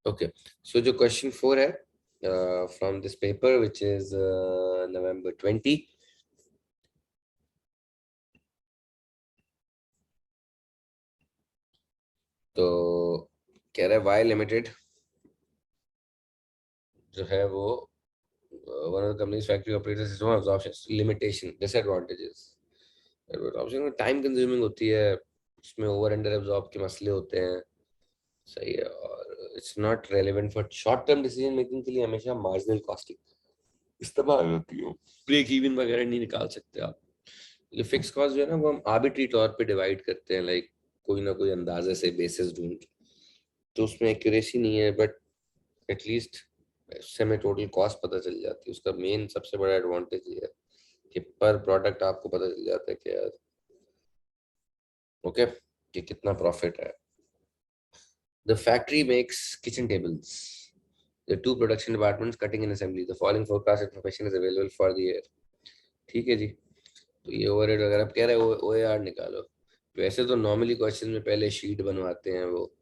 Okay, so जो question 4 है from this paper which is November 20, तो कह रहा है Y Limited जो है वो one of the company's factory operator system of absorption limitation disadvantages absorption में टाइम कंज्यूमिंग होती है, उसमें ओवर अंडर एब्जॉर्ब के मसले होते हैं, सही है, और it's not relevant for short term decision making के लिए हमेशा मार्जिनल कॉस्टिंग इस्तेमाल होती है, ब्रेक इवन वगैरह नहीं निकाल सकते आप। ये फिक्स कॉस्ट जो है ना वो हम आर्बिट्री तौर पे डिवाइड करते हैं, लाइक कोई ना कोई अंदाजे से बेसिस ढूंढ के, तो उसमें एक्यूरेसी नहीं है, बट एटलीस्ट इससे हमें टोटल कॉस्ट पता चल जाती है। उसका मेन सबसे बड़ा एडवांटेज ये है कि पर प्रोडक्ट आपको पता चल जाता है कि यार ओके कि कितना प्रॉफिट है। The factory makes kitchen tables, the two production departments cutting and assembly, the following forecast information is available for the year. ठीक है जी, तो ये ओवरहेड अगर आप कह रहे हो ओएआर निकालो, वैसे तो नॉर्मली क्वेश्चन में पहले शीट बनवाते हैं वो,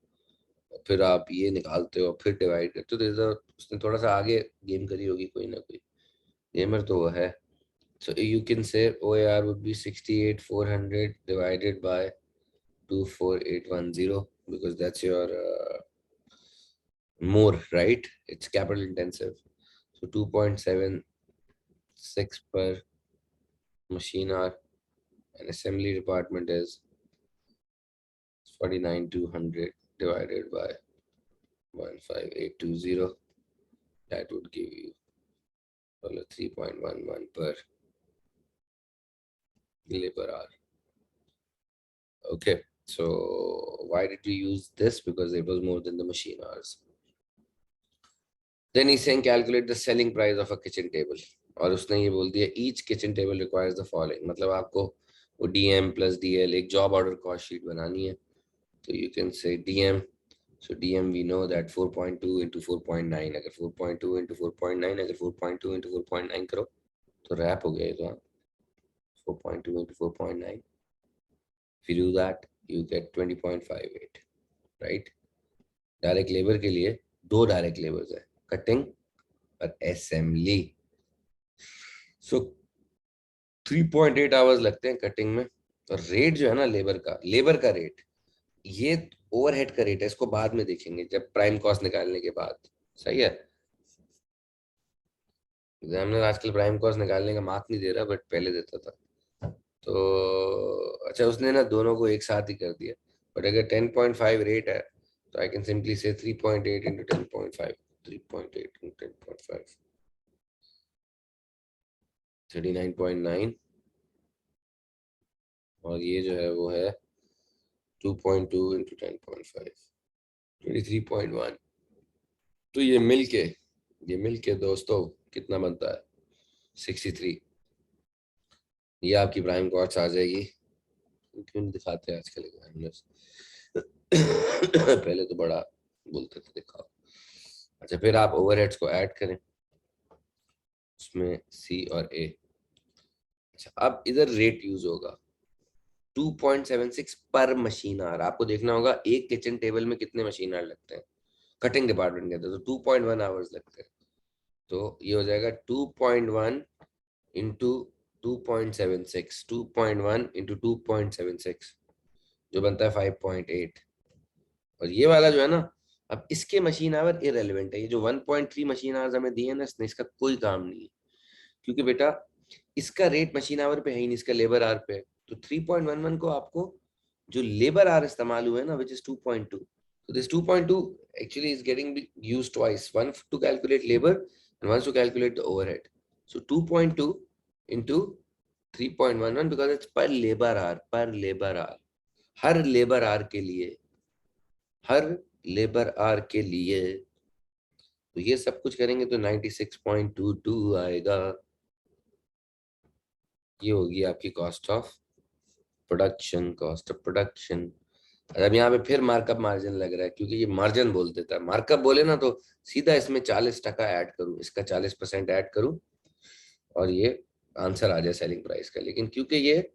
फिर आप ये निकालते हो फिर डिवाइड करते हो, तो इधर उसने थोड़ा सा आगे गेम करी होगी कोई ना कोई गेमर तो वो है। So you can say OAR would be 68,400 divided by 24,810 because that's your more, right? It's capital intensive. So 2.76 per machine hour, and assembly department is 49,200 divided by 15820. That would give you 3.11 per labor hour. Okay, so why did we use this? Because it was more than the machine hours. Then he's saying calculate the selling price of a kitchen table. और उसने ये बोल दिया each kitchen table requires the following, मतलब आपको वो DM plus DL एक job order cost sheet बनानी है, तो you can say DM, so DM we know that 4.2 into 4.9, अगर 4.2 into 4.9, अगर 4.2 into 4.9 करो तो रैप हो गया ये तो, हाँ 4.2 into 4.9, if you do that you get 20.58, right? Direct labour के लिए दो डायरेक्ट लेबर्स है, कटिंग और असेंबली। सो 3.8 आवर्स लगते हैं कटिंग में, और रेट जो है ना लेबर का रेट, ये ओवरहेड का रेट है, इसको बाद में देखेंगे जब प्राइम कॉस्ट निकालने के बाद, सही है। एग्जामिनर आजकल प्राइम कॉस्ट निकालने का मार्क नहीं दे रहा, बट पहले देता था। तो अच्छा उसने ना दोनों को एक साथ ही कर दिया, बट अगर 10.5 रेट है तो आई कैन सिंपली से 3.8 इंटू 10.5, 3.8 इंटू 10.5, 39.9, और ये जो है वो है 2.2 इंटू 10.5, 23.1। तो ये मिलके दोस्तों कितना बनता है 63। ये आपकी प्राइम कॉस्ट आ जाएगी। क्यों नहीं दिखाते आजकल एग्जामिनर्स पहले तो बड़ा बोलते थे दिखाओ। अच्छा फिर आप ओवरहेड्स को ऐड करें उसमें सी और ए। अच्छा अब इधर रेट यूज होगा 2.76 पर मशीन आवर। आपको देखना होगा एक किचन टेबल में कितने मशीन आवर लगते हैं, कटिंग डिपार्टमेंट के अंदर तो 2.1 आवर्स लगते हैं, तो ये हो जाएगा 2.1 इंटू 2.76, 2.1 इंटू 2.76 जो बनता है 5.8। और ये वाला जो है ना, अब इसके मशीन आवर इरेलीवेंट है, ये जो 1.3 मशीन आवर्स हमें दिए ना इसने, इसका कोई काम नहीं है, क्योंकि बेटा इसका रेट मशीन आवर पे है ही नहीं, इसका लेबर आवर पे है। तो 3.11 को आपको जो लेबर आवर इस्तेमाल हुए ना, which is 2.2, so this 2.2 actually is getting used twice, one to calculate labor and one to calculate the overhead. So 2.2 into 3.11 because it's per labor hour, her labour our के लिए, हर labour our के लिए। तो ये सब कुछ करेंगे तो 96.22 आएगा। ये होगी आपकी cost of production, cost of production. अब यहाँ पे फिर मार्कअप मार्जिन लग रहा है, क्योंकि ये मार्जिन बोल देता है, मार्कअप बोले ना तो सीधा इसमें 40% ऐड करूँ, इसका 40% ऐड करूँ और ये आंसर आ जाए सेलिंग प्राइस का। लेकिन क्योंकि ये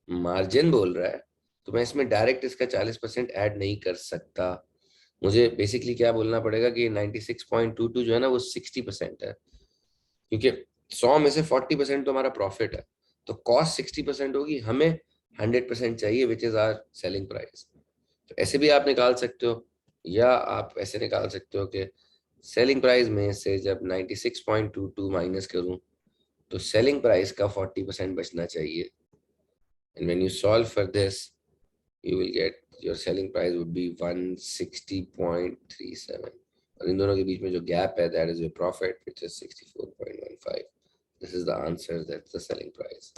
मार्जिन बोल रहा है तो मैं इसमें डायरेक्ट इसका 40% ऐड नहीं कर सकता, मुझे बेसिकली क्या बोलना पड़ेगा कि 96.22 जो है ना वो 60% है, क्योंकि 100 में से 40% तो हमारा प्रॉफिट है, तो कॉस्ट 60% होगी, हमें 100% चाहिए which is our selling price. तो ऐसे भी आप निकाल सकते हो, या आप ऐसे निकाल सकते हो कि सेलिंग प्राइस में से जब 96.22 माइनस करूं तो सेलिंग प्राइस का 40% बचना चाहिए, and when you solve for this you will get your selling price would be 160.37, और इन दोनों के बीच में जो गैप है that is your profit which is 64.15. this is the answer, that's the selling price.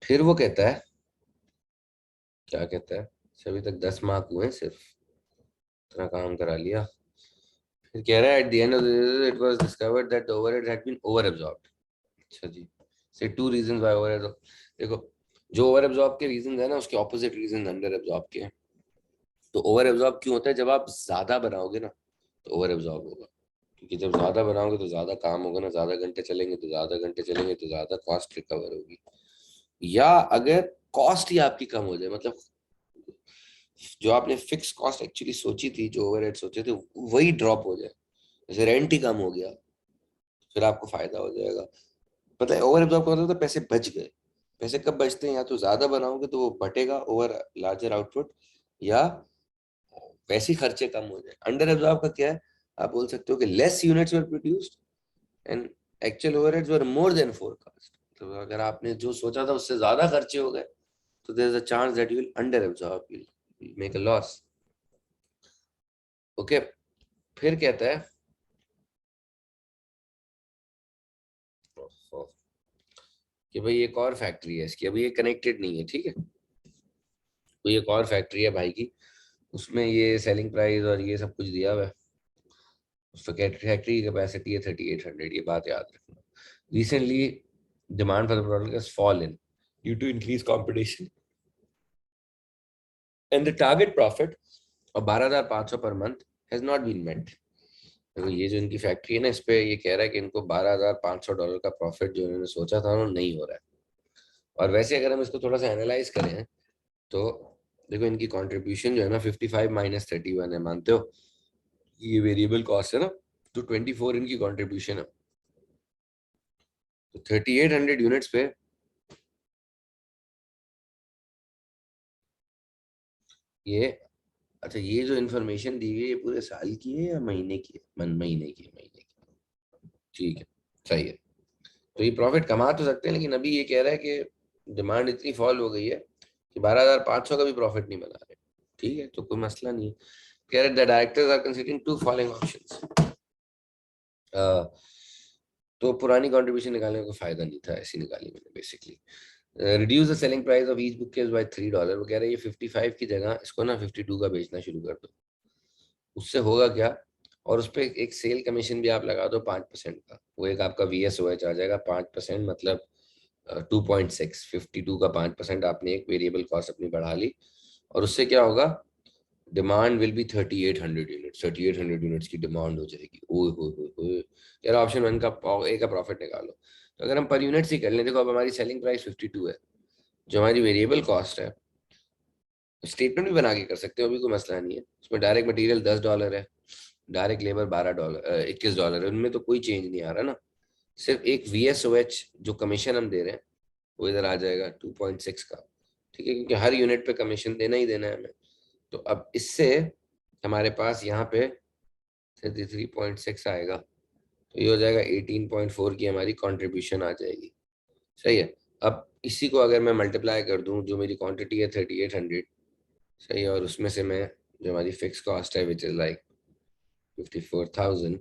फिर वो कहता है, क्या कहता है, अभी तक 10 मार्क हुए सिर्फ, इतना काम करा लिया। फिर कह रहा है at the end of the day it was discovered that the overhead had been over absorbed. अच्छा जी, say two reasons why overhead, देखो जो ओवर एब्जॉर्ब के रीजन है ना उसके ऑपोजिट रीजन अंडर एब्जॉर्ब के हैं। तो ओवर एब्जॉर्ब क्यों होता है, जब आप ज्यादा बनाओगे ना तो ओवर एब्जॉर्ब होगा, क्योंकि जब ज्यादा बनाओगे तो ज्यादा काम होगा ना, ज्यादा घंटे चलेंगे तो ज्यादा घंटे चलेंगे तो ज्यादा कॉस्ट रिकवर होगी। या अगर कॉस्ट ही आपकी कम हो जाए, मतलब जो आपने फिक्स कॉस्ट एक्चुअली सोची थी, जो ओवरहेड सोचे थे वही ड्रॉप हो जाए, जैसे रेंट ही कम हो गया, फिर आपको फायदा हो जाएगा। मतलब ओवर एब्जॉर्ब कर रहे तो पैसे बच गए। पैसे कब बचते हैं, या तो ज्यादा बनाओगे तो वो बटेगा ओवर लार्जर आउटपुट, या वैसे ही खर्चे कम हो जाए। अंडर एब्जॉर्ब का क्या है, आप बोल सकते हो कि less units were produced and actual overheads were more than forecast. तो अगर आपने जो सोचा था उससे ज्यादा खर्चे हो गए तो there is a chance that you will under absorb, you will make a loss. Okay, फिर कहता है कि भाई एक और फैक्ट्री है इसकी, अभी ये कनेक्टेड नहीं है, ठीक है, कोई एक और फैक्ट्री है भाई की, उसमें ये सेलिंग प्राइस और ये सब कुछ दिया हुआ है। उस फैक्ट्री की कैपेसिटी है 3800, ये बात याद रखना। Recently demand for the product has fallen due to increased competition and the target profit of 12,500 per month has not been met. देखो ये जो इनकी फैक्ट्री है ना, इस पे ये कह रहा है कि इनको $12,500 का प्रॉफिट जो इन्होंने सोचा था वो नहीं हो रहा है। और वैसे अगर हम इसको थोड़ा सा एनालाइज करें तो देखो इनकी कंट्रीब्यूशन जो है ना 55 माइनस 31 है, मानते हो ये वेरिएबल कॉस्ट है ना, तो 24 इनकी कंट्रीब्यूशन है, तो 3800 यूनिट्स पे ये, अच्छा ये जो इन्फॉर्मेशन दी गई है ये पूरे साल की है या महीने की है, महीने की है, महीने की, ठीक है, सही है। तो ये प्रॉफिट कमा तो सकते हैं, लेकिन अभी ये कह रहा है कि डिमांड इतनी फॉल हो गई है कि 12,500 का भी प्रॉफिट नहीं बना रहे। ठीक है, तो कोई मसला नहीं है। कह रहे the directors are considering to following options. तो पुरानी कंट्रीब्यूशन निकालने का फायदा नहीं था, ऐसी निकाली मैंने basically. Reduce the selling price of each book by $3। वो कह रहे हैं ये 55 की जगह इसको ना 52 का बेचना शुरू कर दो। उससे होगा क्या, और उस पर एक सेल कमीशन भी आप लगा दो 5% का, वो एक आपका VSOH आ जाएगा 5%, मतलब 2.6, 52 का 5%, आपने एक वेरिएबल कॉस्ट अपनी बढ़ा ली, और उससे क्या होगा, demand will be 3800 units, 3800 units की डिमांड हो जाएगी। ओए हो यार, ऑप्शन वन का ए का प्रॉफिट निकालो। तो अगर हम पर यूनिट ही कर लें, देखो अब हमारी सेलिंग प्राइस 52 है, जो हमारी वेरिएबल कॉस्ट है, स्टेटमेंट भी बना के कर सकते हो, अभी कोई मसला नहीं है। उसमें डायरेक्ट मटेरियल $10 है, डायरेक्ट लेबर $12, $21 है, उनमें तो कोई चेंज नहीं आ रहा ना, सिर्फ एक VSOH जो कमीशन हम दे रहे हैं वो इधर आ जाएगा 2.6 का, ठीक है, क्योंकि हर यूनिट पे कमीशन देना ही देना है हमें। तो अब इससे हमारे पास यहाँ पे 33.6 आएगा, तो ये हो जाएगा 18.4 की हमारी कंट्रीब्यूशन आ जाएगी। सही है। अब इसी को अगर मैं मल्टीप्लाई कर दूं, जो मेरी क्वांटिटी है 3800, सही है, और उसमें से मैं जो हमारी फिक्स कॉस्ट है विच इज लाइक 54,000,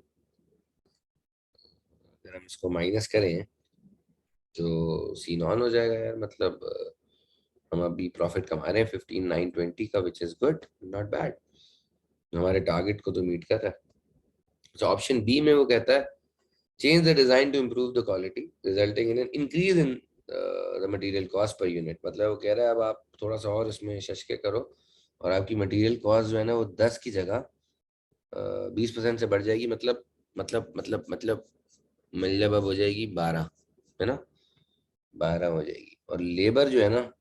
अगर हम इसको माइनस करें तो सीन ऑन हो जाएगा यार, मतलब हम अभी प्रॉफिट कमा रहे हैं 15,920 का, which is good, not bad, हमारे टारगेट को तो मीट कर रहा है। तो ऑप्शन बी में वो कहता है change the design to improve the quality resulting in an increase in the material cost per unit. मतलब वो कह रहा है अब आप थोड़ा सा और इसमें शशके करो और आपकी मटेरियल कॉस्ट जो है ना वो 10 की जगह 20% से बढ़ जाएगी, मतलब अब हो जाएगी 12, है ना, 12 हो जाएगी, और लेबर जो है ना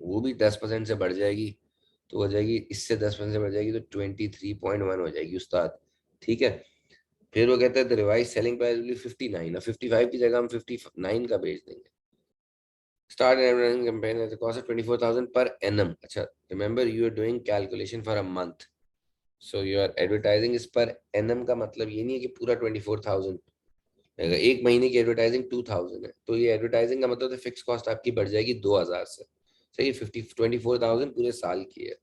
वो भी 10% से बढ़ जाएगी, तो हो जाएगी, इससे 10% बढ़ जाएगी तो 23.1 हो जाएगी उस्ताद, ठीक है। फिर वो कहता है the revise selling price will be 59, और 55 की जगह हम 59 का बेच देंगे। Start advertising campaign at the cost of 24,000 per annum। अच्छा, remember you are doing calculation for a month, so your advertising is per annum, का मतलब ये नहीं है कि पूरा 24,000। अगर एक महीने की एडवर्टाइजिंग 2,000 है तो ये एडवर्टाइजिंग का मतलब फिक्स कॉस्ट आपकी बढ़ जाएगी 2,000 से, सही। 24,000 पूरे साल की है,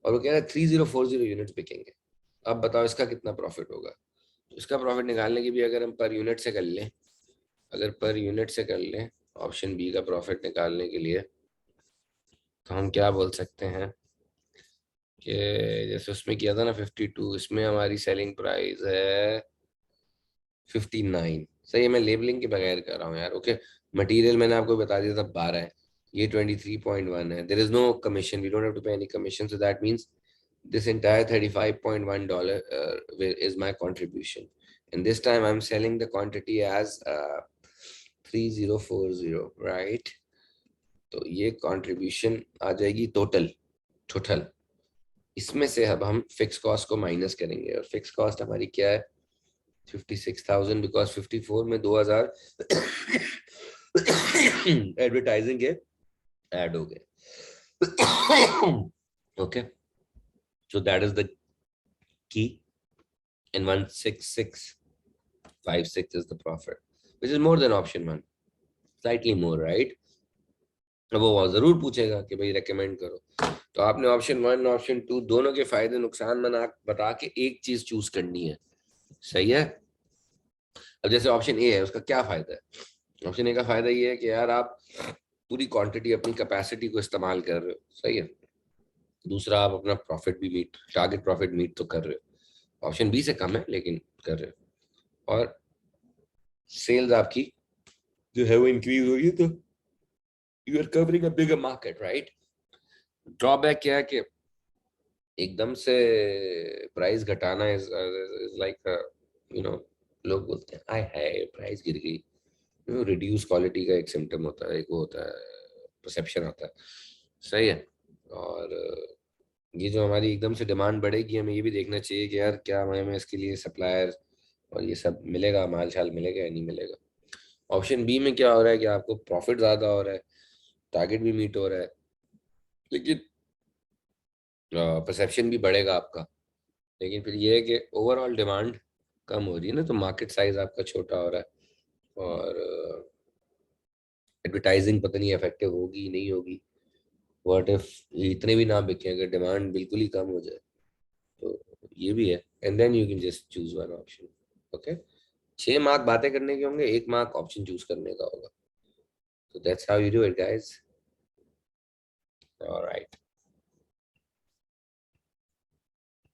और वो कह रहा है 3040 यूनिट्स बिकेंगे। अब बताओ इसका कितना प्रॉफिट होगा। तो इसका प्रॉफिट निकालने की भी अगर हम पर यूनिट से कर लें, अगर पर यूनिट से कर लें ऑप्शन बी का प्रॉफिट निकालने के लिए, तो हम क्या बोल सकते हैं कि जैसे उसमें किया था ना 52, इसमें हमारी सेलिंग प्राइस है 59, सही है। मैं लेबलिंग के बगैर कर रहा हूँ यार, ओके। मटेरियल मैंने आपको बता दिया था 12 है, ये 23.1 है। There is no commission, we don't have to pay any commission, so that means this entire $35.1 is my contribution, and this time I'm selling the quantity as 3040, right? तो ये कंट्रीब्यूशन आ जाएगी टोटल, टोटल इसमें से अब हम fix cost को minus करेंगे, और फिक्स कॉस्ट हमारी क्या है 56,000, बिकॉज 54 में 2,000 एडवर्टाइजिंग के ऐड हो गए, okay. So that is the key, and 16656 is the profit, which is more than option one, slightly more, right? अब वो जरूर पूछेगा कि भाई रेकमेंड करो, तो आपने ऑप्शन वन ऑप्शन टू दोनों के फायदे नुकसान बता के एक चीज चूज करनी है, सही है। अब जैसे ऑप्शन ए है, उसका क्या फायदा है? ऑप्शन ए का फायदा ये है कि यार आप पूरी क्वांटिटी अपनी कैपेसिटी को इस्तेमाल कर रहे हो, सही है। दूसरा, आप अपना प्रॉफिट भी मीट, टारगेट प्रॉफिट मीट तो कर रहे हो, ऑप्शन बी से कम है लेकिन कर रहे हो, और सेल्स आपकी जो है वो इंक्रीज हो रही है, तो you are covering a bigger market, right. Drawback क्या है कि एकदम से प्राइस घटाना इज लाइक, यू नो, लोग बोलते हैं आय हाय प्राइस गिर गई, रिड्यूस क्वालिटी का एक सिम्टम होता है, एक वो होता है, परसेप्शन आता है, सही है। और ये जो हमारी एकदम से डिमांड बढ़ेगी, हमें ये भी देखना चाहिए कि यार क्या हमें इसके लिए सप्लायर और ये सब मिलेगा, माल शाल मिलेगा या नहीं मिलेगा। ऑप्शन बी में क्या हो रहा है कि आपको प्रॉफिट ज्यादा हो रहा है, टारगेट भी मीट हो रहा है, लेकिन परसेप्शन भी बढ़ेगा आपका, लेकिन फिर ये है कि ओवरऑल डिमांड कम हो रही है ना, तो मार्केट साइज आपका छोटा हो रहा है, और एडवर्टाइजिंग पता नहीं इफेक्टिव होगी नहीं होगी। व्हाट इफ इतने भी ना बिके, अगर डिमांड बिल्कुल ही कम हो जाए, तो ये भी है। And then you can just choose one option, okay. 6 mark बातें करने के होंगे, 1 मार्क ऑप्शन चूज करने का होगा, तो that's how you do it guys, alright.